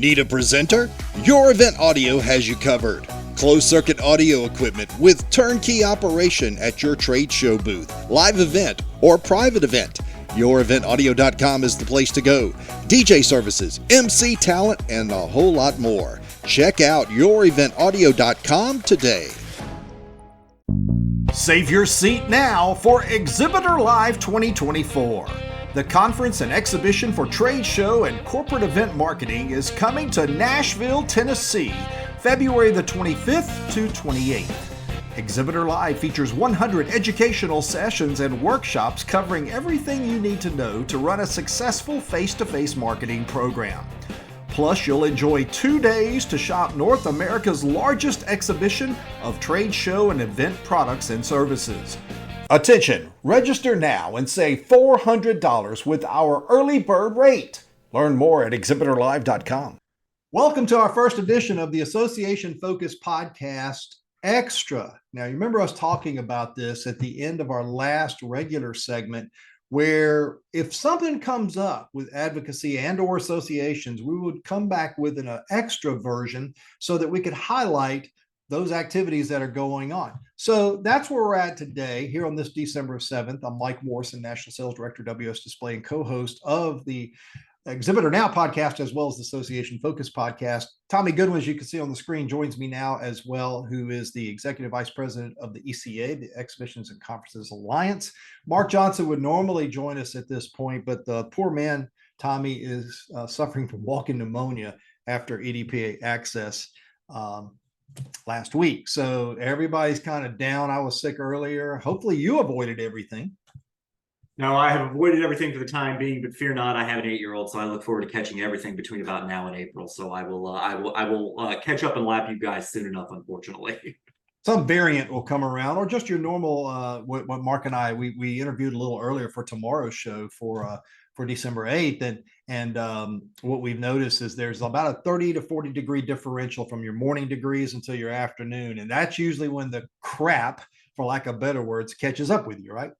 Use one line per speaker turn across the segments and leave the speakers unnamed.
Need a presenter? Your Event Audio has you covered. Closed-circuit audio equipment with turnkey operation at your trade show booth, live event, or private event. YourEventAudio.com is the place to go. DJ services, MC talent, and a whole lot more. Check out YourEventAudio.com today.
Save your seat now for Exhibitor Live 2024. The conference and exhibition for trade show and corporate event marketing is coming to Nashville, Tennessee, February the 25th to 28th. Exhibitor Live features 100 educational sessions and workshops covering everything you need to know to run a successful face-to-face marketing program. Plus, you'll enjoy 2 days to shop North America's largest exhibition of trade show and event products and services. Attention! Register now and save $400 with our early bird rate. Learn more at exhibitorlive.com. Welcome to our first edition of the Association Focus Podcast Extra. Now, you remember us talking about this at the end of our last regular segment, where if something comes up with advocacy and or associations, we would come back with an extra version so that we could highlight those activities that are going on. So that's where we're at today, here on this December 7th. I'm Mike Morrison, National Sales Director, WS Display, and co-host of the Exhibitor Now podcast, as well as the Association Focus podcast. Tommy Goodwin, as you can see on the screen, joins me now as well, who is the Executive Vice President of the ECA, the Exhibitions and Conferences Alliance. Mark Johnson would normally join us at this point, but the poor man, Tommy, is suffering from walking pneumonia after EDPA access last week. So everybody's kind of down. I was sick earlier. Hopefully you avoided everything.
No, I have avoided everything for the time being, but fear not, I have an 8-year-old, so I look forward to catching everything between about now and April. So I will catch up and lap you guys soon enough, unfortunately.
Some variant will come around, or just your normal. What Mark and I we interviewed a little earlier for tomorrow's show for December 8th, and what we've noticed is there's about a 30 to 40 degree differential from your morning degrees until your afternoon, and that's usually when the crap, for lack of better words, catches up with you, right?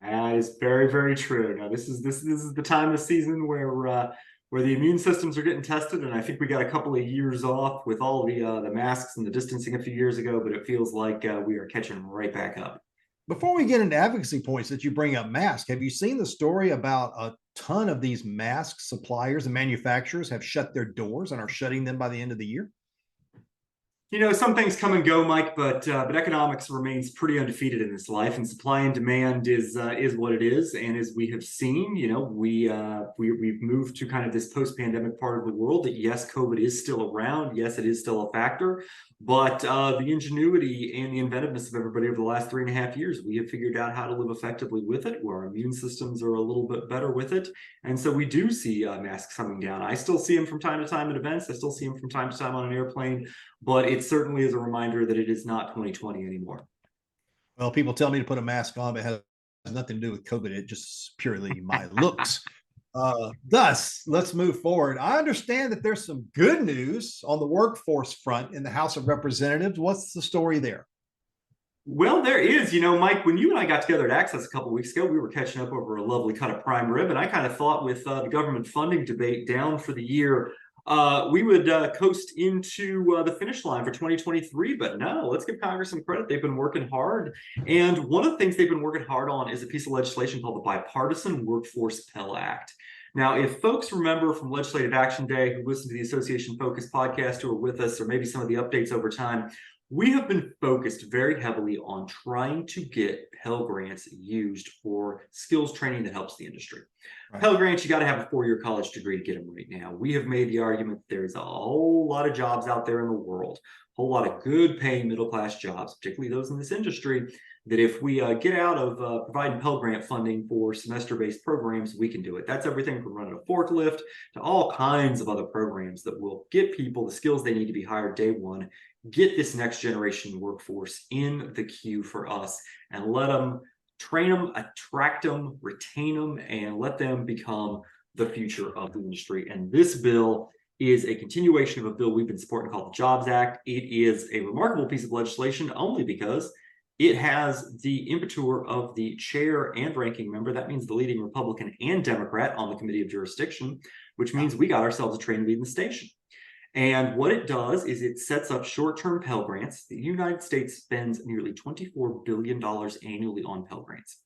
That is very, very true. Now, this is the time of the season where the immune systems are getting tested, and I think we got a couple of years off with all the masks and the distancing a few years ago, but it feels like we are catching right back up.
Before we get into advocacy points that you bring up, mask, have you seen the story about a ton of these mask suppliers and manufacturers have shut their doors and are shutting them by the end of the year?
You know, some things come and go, Mike, but economics remains pretty undefeated in this life, and supply and demand is what it is. And as we have seen, you know, we've moved to kind of this post-pandemic part of the world that yes, COVID is still around, yes, it is still a factor, but the ingenuity and the inventiveness of everybody over the last 3.5 years, we have figured out how to live effectively with it, where our immune systems are a little bit better with it, and so we do see masks coming down. I still see them from time to time at events. I still see them from time to time on an airplane. But it certainly is a reminder that it is not 2020 anymore.
Well, people tell me to put a mask on, but it has nothing to do with COVID. It just purely my looks. Thus, let's move forward. I understand that there's some good news on the workforce front in the House of Representatives. What's the story there?
Well, there is. You know, Mike, when you and I got together at Access a couple of weeks ago, we were catching up over a lovely cut of prime rib. And I kind of thought with the government funding debate down for the year, we would coast into the finish line for 2023, but no, let's give Congress some credit. They've been working hard. And one of the things they've been working hard on is a piece of legislation called the Bipartisan Workforce Pell Act. Now, if folks remember from Legislative Action Day who listened to the Association Focus podcast who are with us, or maybe some of the updates over time, we have been focused very heavily on trying to get Pell Grants used for skills training that helps the industry. Right. Pell Grants, you got to have a 4-year college degree to get them right now. We have made the argument that there's a whole lot of jobs out there in the world, a whole lot of good paying middle-class jobs, particularly those in this industry, that if we get out of providing Pell Grant funding for semester-based programs, we can do it. That's everything from running a forklift to all kinds of other programs that will get people the skills they need to be hired day one, get this next generation workforce in the queue for us, and let them train them, attract them, retain them, and let them become the future of the industry. And this bill is a continuation of a bill we've been supporting called the Jobs Act. It is a remarkable piece of legislation only because it has the imprimatur of the chair and ranking member. That means the leading Republican and Democrat on the Committee of Jurisdiction, which means we got ourselves a train leading the station. And what it does is it sets up short-term Pell Grants. The United States spends nearly $24 billion annually on Pell Grants.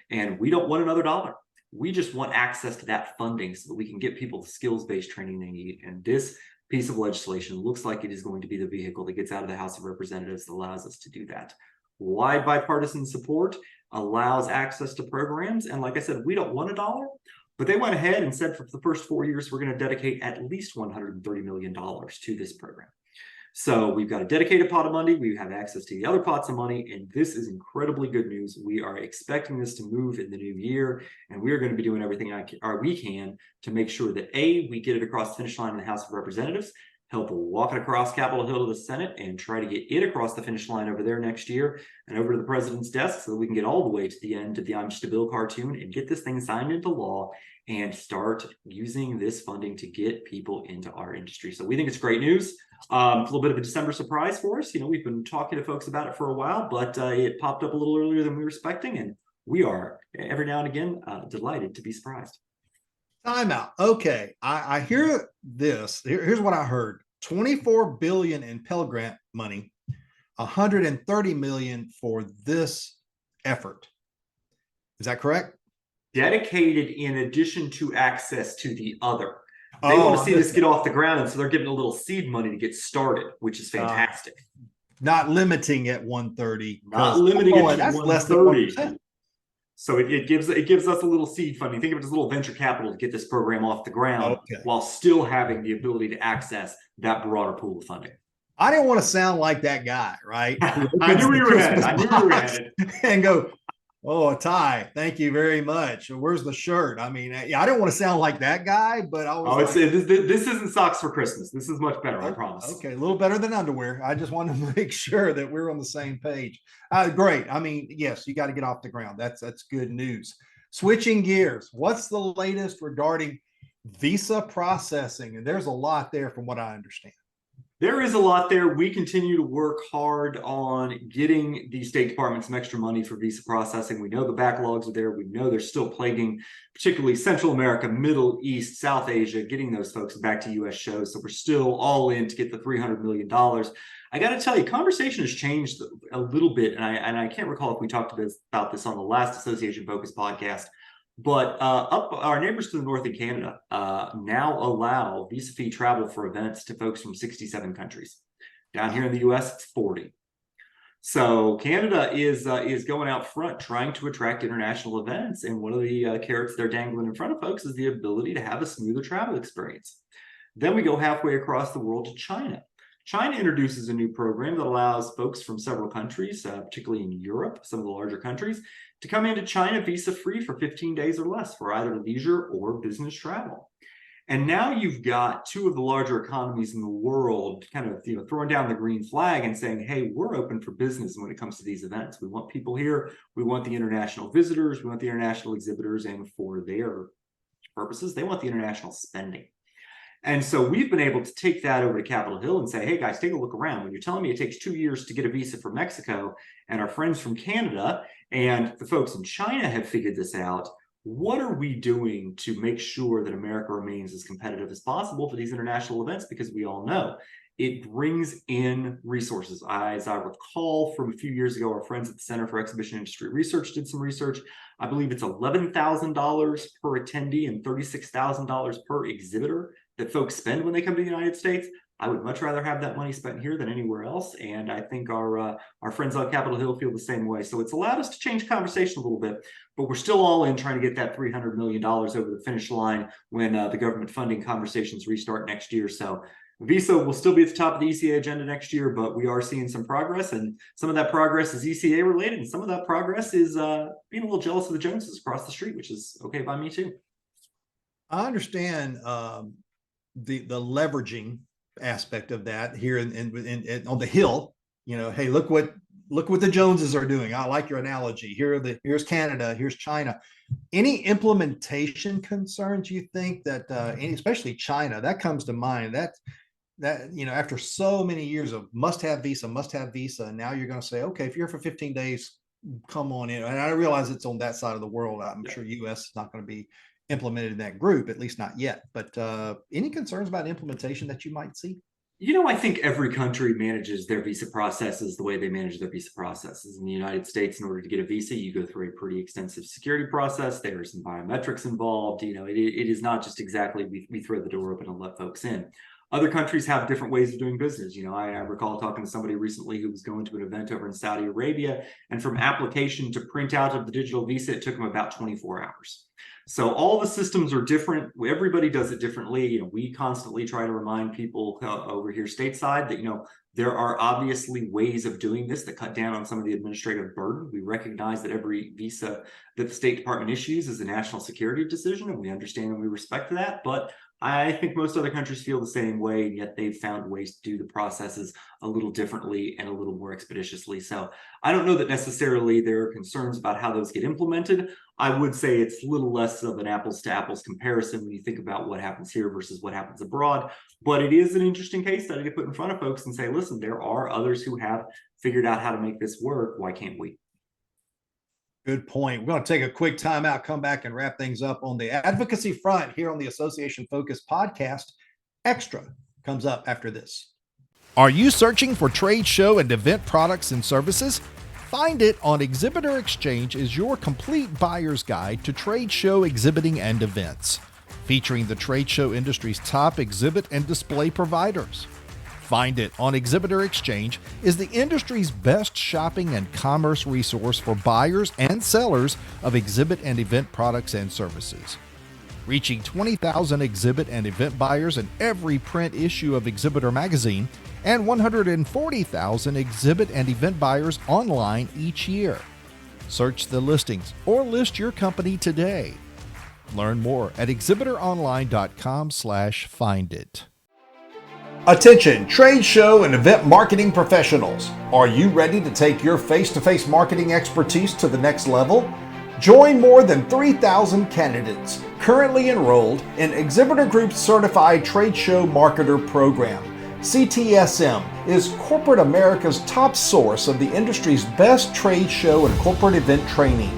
And we don't want another dollar. We just want access to that funding so that we can get people the skills-based training they need. And this piece of legislation looks like it is going to be the vehicle that gets out of the House of Representatives that allows us to do that. Wide bipartisan support allows access to programs. And like I said, we don't want a dollar, but they went ahead and said for the first 4 years, we're going to dedicate at least $130 million to this program. So we've got a dedicated pot of money. We have access to the other pots of money, and this is incredibly good news. We are expecting this to move in the new year, and we are going to be doing everything we can to make sure that we get it across the finish line in the House of Representatives, help walk it across Capitol Hill to the Senate, and try to get it across the finish line over there next year and over to the president's desk so that we can get all the way to the end of the I'm Just a Bill cartoon and get this thing signed into law and start using this funding to get people into our industry. So we think it's great news. It's a little bit of a December surprise for us. We've been talking to folks about it for a while, but it popped up a little earlier than we were expecting, and we are every now and again delighted to be surprised.
Time out. Okay, I hear this. Here's what I heard: $24 billion in Pell Grant money, $130 million for this effort. Is that correct?
Dedicated in addition to access to the other. They want to see this get off the ground, and so they're giving a little seed money to get started, which is fantastic.
Not limiting at 130.
Not limiting it to
that's
130.
Less than 1%.
So it gives us a little seed funding. Think of it as a little venture capital to get this program off the ground, while still having the ability to access that broader pool of funding.
I didn't want to sound like that guy, right?
I knew we were headed.
And go, oh, a tie. Thank you very much. Where's the shirt? I mean, I didn't want to sound like that guy, but I was.
This isn't socks for Christmas. This is much better, I promise.
Okay, a little better than underwear. I just wanted to make sure that we're on the same page. Great. I mean, yes, you got to get off the ground. That's good news. Switching gears, what's the latest regarding visa processing? And there's a lot there from what I understand.
There is a lot there. We continue to work hard on getting the State Department some extra money for visa processing. We know the backlogs are there. We know they're still plaguing, particularly Central America, Middle East, South Asia, getting those folks back to U.S. shows. So we're still all in to get the $300 million. I got to tell you, conversation has changed a little bit, and I can't recall if we talked about this on the last Association Focus podcast. But up our neighbors to the north in Canada now allow visa-free travel for events to folks from 67 countries. Down here in the U.S., it's 40. So Canada is going out front trying to attract international events. And one of the carrots they're dangling in front of folks is the ability to have a smoother travel experience. Then we go halfway across the world to China. China introduces a new program that allows folks from several countries, particularly in Europe, some of the larger countries, to come into China visa-free for 15 days or less for either leisure or business travel. And now you've got two of the larger economies in the world kind of throwing down the green flag and saying, hey, we're open for business when it comes to these events. We want people here. We want the international visitors. We want the international exhibitors. And for their purposes, they want the international spending. And so we've been able to take that over to Capitol Hill and say, hey, guys, take a look around. When you're telling me it takes 2 years to get a visa for Mexico, and our friends from Canada and the folks in China have figured this out, what are we doing to make sure that America remains as competitive as possible for these international events? Because we all know it brings in resources. As I recall from a few years ago, our friends at the Center for Exhibition Industry Research did some research. I believe it's $11,000 per attendee and $36,000 per exhibitor that folks spend when they come to the United States. I would much rather have that money spent here than anywhere else. And I think our friends on Capitol Hill feel the same way. So it's allowed us to change conversation a little bit, but we're still all in trying to get that $300 million over the finish line when the government funding conversations restart next year. So Visa will still be at the top of the ECA agenda next year, but we are seeing some progress, and some of that progress is ECA related, and some of that progress is being a little jealous of the Joneses across the street, which is okay by me too.
I understand the leveraging aspect of that here in on the Hill. Hey, look what the Joneses are doing. I like your analogy. Here's Canada, here's China. Any implementation concerns you think that especially China, that comes to mind, that after so many years of must have visa, and now you're going to say, okay, if you're here for 15 days, come on in. And I realize it's on that side of the world. I'm sure US is not going to be implemented in that group, at least not yet. But any concerns about implementation that you might see?
I think every country manages their visa processes the way they manage their visa processes. In the United States, in order to get a visa, you go through a pretty extensive security process. There are some biometrics involved. It is not just exactly we throw the door open and let folks in. Other countries have different ways of doing business. I recall talking to somebody recently who was going to an event over in Saudi Arabia, and from application to print out of the digital visa, it took them about 24 hours. So all the systems are different. Everybody does it differently. We constantly try to remind people over here stateside that, there are obviously ways of doing this that cut down on some of the administrative burden. We recognize that every visa that the State Department issues is a national security decision, and we understand and we respect that. But I think most other countries feel the same way, and yet they've found ways to do the processes a little differently and a little more expeditiously. So I don't know that necessarily there are concerns about how those get implemented. I would say it's a little less of an apples to apples comparison when you think about what happens here versus what happens abroad. But it is an interesting case study to put in front of folks and say, listen, there are others who have figured out how to make this work. Why can't we?
Good point. We're going to take a quick time out, come back and wrap things up on the advocacy front here on the Association Focus podcast. Extra comes up after this.
Are you searching for trade show and event products and services? Find It on Exhibitor Exchange is your complete buyer's guide to trade show exhibiting and events, featuring the trade show industry's top exhibit and display providers. Find It on Exhibitor Exchange is the industry's best shopping and commerce resource for buyers and sellers of exhibit and event products and services. Reaching 20,000 exhibit and event buyers in every print issue of Exhibitor magazine and 140,000 exhibit and event buyers online each year. Search the listings or list your company today. Learn more at exhibitoronline.com/findit.
Attention, trade show and event marketing professionals. Are you ready to take your face-to-face marketing expertise to the next level? Join more than 3,000 candidates currently enrolled in Exhibitor Group's Certified Trade Show Marketer Program. CTSM is corporate America's top source of the industry's best trade show and corporate event training.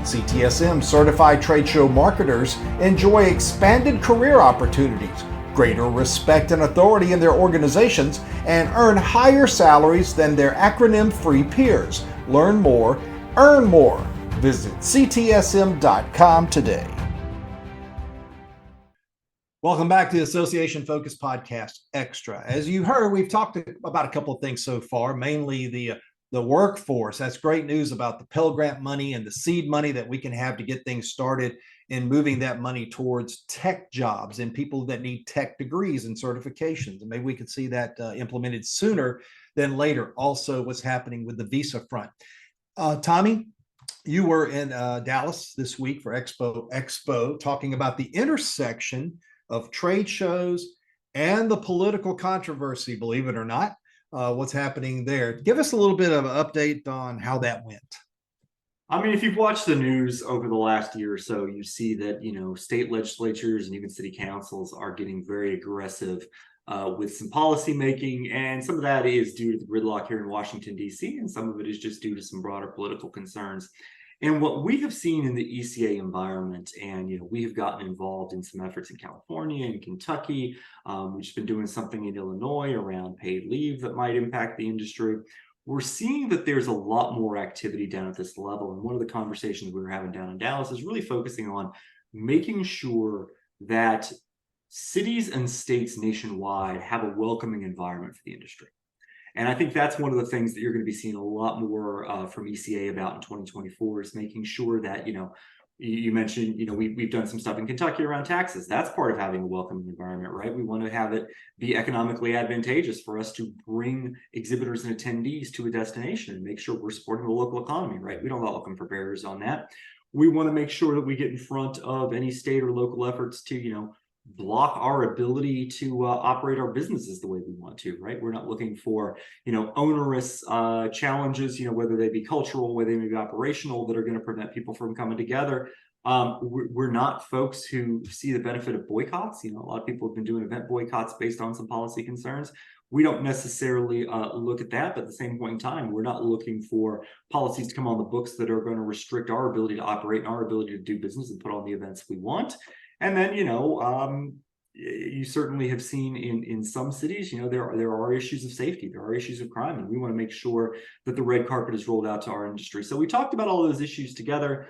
CTSM certified trade show marketers enjoy expanded career opportunities, greater respect and authority in their organizations, and earn higher salaries than their acronym-free peers. Learn more, earn more. Visit ctsm.com today. Welcome back to the Association Focus Podcast Extra. As you heard, we've talked about a couple of things so far, mainly the workforce. That's great news about the Pell Grant money and the seed money that we can have to get things started in moving that money towards tech jobs and people that need tech degrees and certifications. And maybe we could see that implemented sooner than later. Also, what's happening with the visa front. Tommy, you were in Dallas this week for Expo, talking about the intersection of trade shows and the political controversy, believe it or not, what's happening there. Give us a little bit of an update on how that went.
I mean, if you've watched the news over the last year or so, you see that, state legislatures and even city councils are getting very aggressive with some policy making. And some of that is due to the gridlock here in Washington, D.C., and some of it is just due to some broader political concerns. And what we have seen in the ECA environment, and we have gotten involved in some efforts in California and Kentucky. We've just been doing something in Illinois around paid leave that might impact the industry. We're seeing that there's a lot more activity down at this level. And one of the conversations we were having down in Dallas is really focusing on making sure that cities and states nationwide have a welcoming environment for the industry. And I think that's one of the things that you're going to be seeing a lot more from ECA about in 2024 is making sure that, you mentioned, we've done some stuff in Kentucky around taxes. That's part of having a welcoming environment, right? We want to have it be economically advantageous for us to bring exhibitors and attendees to a destination and make sure we're supporting the local economy, right? We don't welcome for barriers on that. We want to make sure that we get in front of any state or local efforts to, block our ability to operate our businesses the way we want to, right? We're not looking for, onerous challenges, whether they be cultural, whether they may be operational, that are going to prevent people from coming together. We're not folks who see the benefit of boycotts. A lot of people have been doing event boycotts based on some policy concerns. We don't necessarily look at that, but at the same point in time, we're not looking for policies to come on the books that are going to restrict our ability to operate and our ability to do business and put on the events we want. And then, you certainly have seen in some cities, there are issues of safety, there are issues of crime, and we want to make sure that the red carpet is rolled out to our industry. So we talked about all those issues together.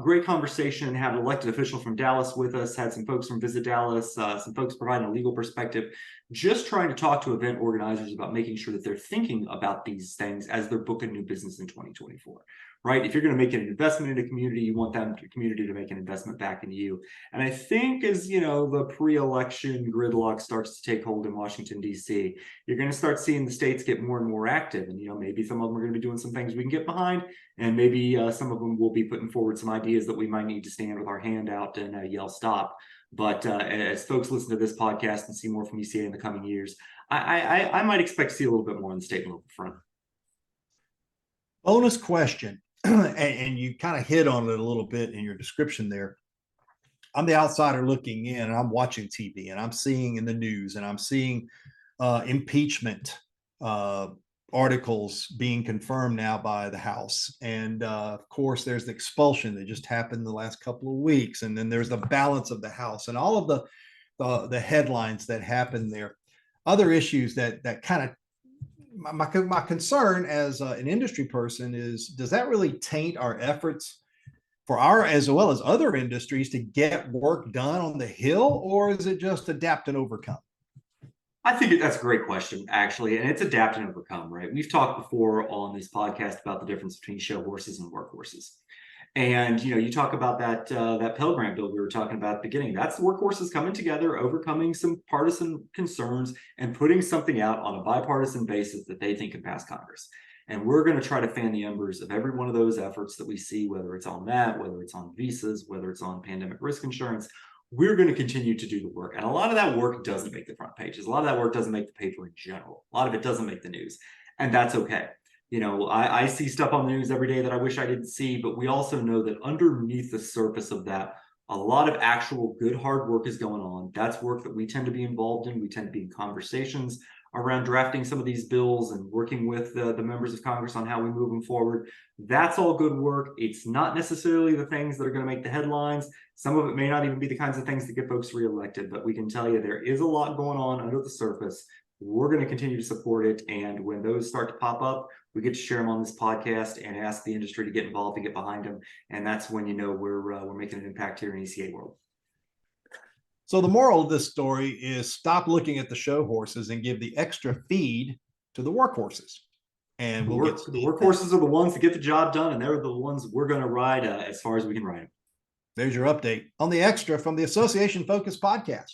Great conversation. Had an elected official from Dallas with us, had some folks from Visit Dallas, some folks providing a legal perspective, just trying to talk to event organizers about making sure that they're thinking about these things as they're booking new business in 2024. Right? If you're going to make an investment in a community, you want that community to make an investment back in you. And I think as the pre-election gridlock starts to take hold in Washington, D.C., you're going to start seeing the states get more and more active. And maybe some of them are going to be doing some things we can get behind, and maybe some of them will be putting forward some ideas that we might need to stand with our hand out and yell stop. But as folks listen to this podcast and see more from ECA in the coming years, I might expect to see a little bit more on the state and local front.
Bonus question. And you kind of hit on it a little bit in your description there. I'm the outsider looking in, and I'm watching TV, and I'm seeing in the news, and I'm seeing impeachment articles being confirmed now by the House. And of course, there's the expulsion that just happened the last couple of weeks. And then there's the balance of the House and all of the headlines that happen there. Other issues that kind of my concern as an industry person is, does that really taint our efforts for our, as well as other industries, to get work done on the Hill, or is it just adapt and overcome?
I think that's a great question, actually, and it's adapt and overcome, right? We've talked before on this podcast about the difference between show horses and work horses. And you talk about that Pell Grant bill we were talking about at the beginning. That's the workhorses coming together, overcoming some partisan concerns, and putting something out on a bipartisan basis that they think can pass Congress. And we're going to try to fan the embers of every one of those efforts that we see, whether it's on that, whether it's on visas, whether it's on pandemic risk insurance. We're going to continue to do the work. And a lot of that work doesn't make the front pages. A lot of that work doesn't make the paper in general. A lot of it doesn't make the news. And that's okay. I see stuff on the news every day that I wish I didn't see, but we also know that underneath the surface of that, a lot of actual good hard work is going on. That's work that we tend to be involved in. We tend to be in conversations around drafting some of these bills and working with the members of Congress on how we move them forward. That's all good work. It's not necessarily the things that are going to make the headlines. Some of it may not even be the kinds of things that get folks reelected, but we can tell you there is a lot going on under the surface. We're going to continue to support it. And when those start to pop up, we get to share them on this podcast and ask the industry to get involved and get behind them. And that's when we're making an impact here in ECA world.
So the moral of this story is, stop looking at the show horses and give the extra feed to the workhorses. And the
workhorses are the ones that get the job done, and they're the ones we're going to ride as far as we can ride them.
There's your update on the Extra from the Association Focus podcast.